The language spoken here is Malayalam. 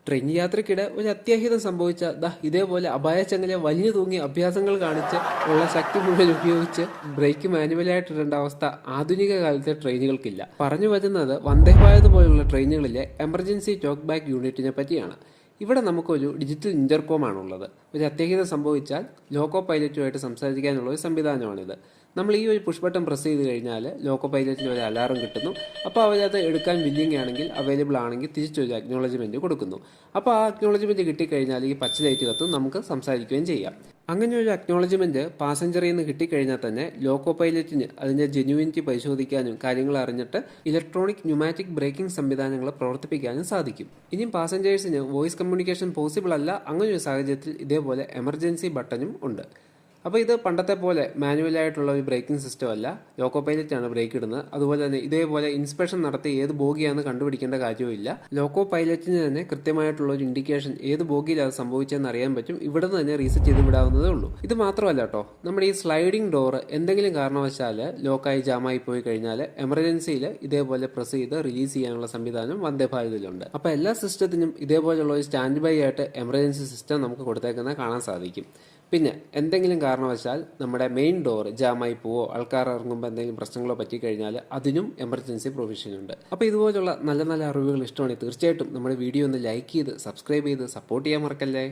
ട്രെയിൻ യാത്രയ്ക്കിടെ ഒരു അത്യാഹിതം സംഭവിച്ച ഇതേപോലെ അപായച്ചങ്ങലെ വലിഞ്ഞു തൂങ്ങി അഭ്യാസങ്ങൾ കാണിച്ച് ഉള്ള ശക്തി മുഴുവൻ ഉപയോഗിച്ച് ബ്രേക്ക് മാനുവലായിട്ടിടേണ്ട അവസ്ഥ ആധുനിക കാലത്തെ ട്രെയിനുകൾക്കില്ല. പറഞ്ഞു വരുന്നത് വന്ദേ ഭാരത് പോലുള്ള ട്രെയിനുകളിലെ എമർജൻസി ടോക്ക് ബാക്ക് യൂണിറ്റിനെ പറ്റിയാണ്. ഇവിടെ നമുക്കൊരു ഡിജിറ്റൽ ഇന്റർകോം ആണുള്ളത്. ഒരു അത്യാഹിതം സംഭവിച്ചാൽ ലോക്കോ പൈലറ്റുമായിട്ട് സംസാരിക്കാനുള്ള ഒരു സംവിധാനമാണിത്. നമ്മൾ ഈ ഒരു പുഷ് ബട്ടൺ പ്രസ് ചെയ്ത് കഴിഞ്ഞാൽ ലോക്കോ പൈലറ്റിന് ഒരു അലാറം കിട്ടുന്നു. അപ്പോൾ അവരത് എടുക്കാൻ വില്ലിങ് ആണെങ്കിൽ, അവൈലബിൾ ആണെങ്കിൽ തിരിച്ചൊരു അക്നോളജ്മെന്റ് കൊടുക്കുന്നു. അപ്പോൾ ആ അക്നോളജ്മെന്റ് കിട്ടിക്കഴിഞ്ഞാൽ ഈ പച്ച ലൈറ്റ് കത്തും, നമുക്ക് സംസാരിക്കുകയും ചെയ്യാം. അങ്ങനെ ഒരു അക്നോളജ്മെന്റ് പാസഞ്ചറിൽ നിന്ന് കിട്ടിക്കഴിഞ്ഞാൽ തന്നെ ലോക്കോ പൈലറ്റിന് അതിന്റെ ജെന്യുവിനിറ്റി പരിശോധിക്കാനും കാര്യങ്ങൾ അറിഞ്ഞിട്ട് ഇലക്ട്രോണിക് ന്യൂമാറ്റിക് ബ്രേക്കിംഗ് സംവിധാനങ്ങൾ പ്രവർത്തിപ്പിക്കാനും സാധിക്കും. ഇനിയും പാസഞ്ചേഴ്സിന് വോയിസ് കമ്മ്യൂണിക്കേഷൻ പോസിബിൾ അല്ല, അങ്ങനെ ഒരു സാഹചര്യത്തിൽ ഇതേപോലെ എമർജൻസി ബട്ടണും ഉണ്ട്. അപ്പോൾ ഇത് പണ്ടത്തെ പോലെ മാനുവലായിട്ടുള്ള ഒരു ബ്രേക്കിംഗ് സിസ്റ്റം അല്ല, ലോക്കോ പൈലറ്റ് ആണ് ബ്രേക്ക് ഇടുന്നത്. അതുപോലെ തന്നെ ഇതേപോലെ ഇൻസ്പെക്ഷൻ നടത്തി ഏത് ബോഗിയാണെന്ന് കണ്ടുപിടിക്കേണ്ട കാര്യമില്ല. ലോക്കോ പൈലറ്റിന് തന്നെ കൃത്യമായിട്ടുള്ള ഒരു ഇൻഡിക്കേഷൻ ഏത് ബോഗിയിലാണ് സംഭവിച്ചതെന്ന് അറിയാൻ പറ്റും. ഇവിടെ നിന്ന് തന്നെ റീസെറ്റ് ചെയ്ത് വിടാവുന്നതേ ഉള്ളൂ. ഇത് മാത്രമല്ല കേട്ടോ, നമ്മുടെ ഈ സ്ലൈഡിംഗ് ഡോർ എന്തെങ്കിലും കാരണവശാൽ ലോക്കായി ജാമായി പോയി കഴിഞ്ഞാൽ എമർജൻസിയിൽ ഇതേപോലെ പ്രസ് ചെയ്ത് റിലീസ് ചെയ്യാനുള്ള സംവിധാനം വന്ദേ ഭാരതിലുണ്ട്. അപ്പോൾ എല്ലാ സിസ്റ്റത്തിനും ഇതേപോലെയുള്ള ഒരു സ്റ്റാൻഡ് ബൈ ആയിട്ട് എമർജൻസി സിസ്റ്റം നമുക്ക് കൊടുത്തേക്കുന്നത് കാണാൻ സാധിക്കും. പിന്നെ എന്തെങ്കിലും കാരണവശാൽ നമ്മുടെ മെയിൻ ഡോർ ജാമായി പോവോ, ആൾക്കാർ ഇറങ്ങുമ്പോൾ എന്തെങ്കിലും പ്രശ്നങ്ങളോ പറ്റിക്കഴിഞ്ഞാൽ അതിനും എമർജൻസി പ്രൊവിഷൻ ഉണ്ട്. അപ്പോൾ ഇതുപോലുള്ള നല്ല നല്ല അറിവുകൾ ഇഷ്ടമാണെങ്കിൽ തീർച്ചയായിട്ടും നമ്മുടെ വീഡിയോ ഒന്ന് ലൈക്ക് ചെയ്ത് സബ്സ്ക്രൈബ് ചെയ്ത് സപ്പോർട്ട് ചെയ്യാൻ മറക്കല്ലേ.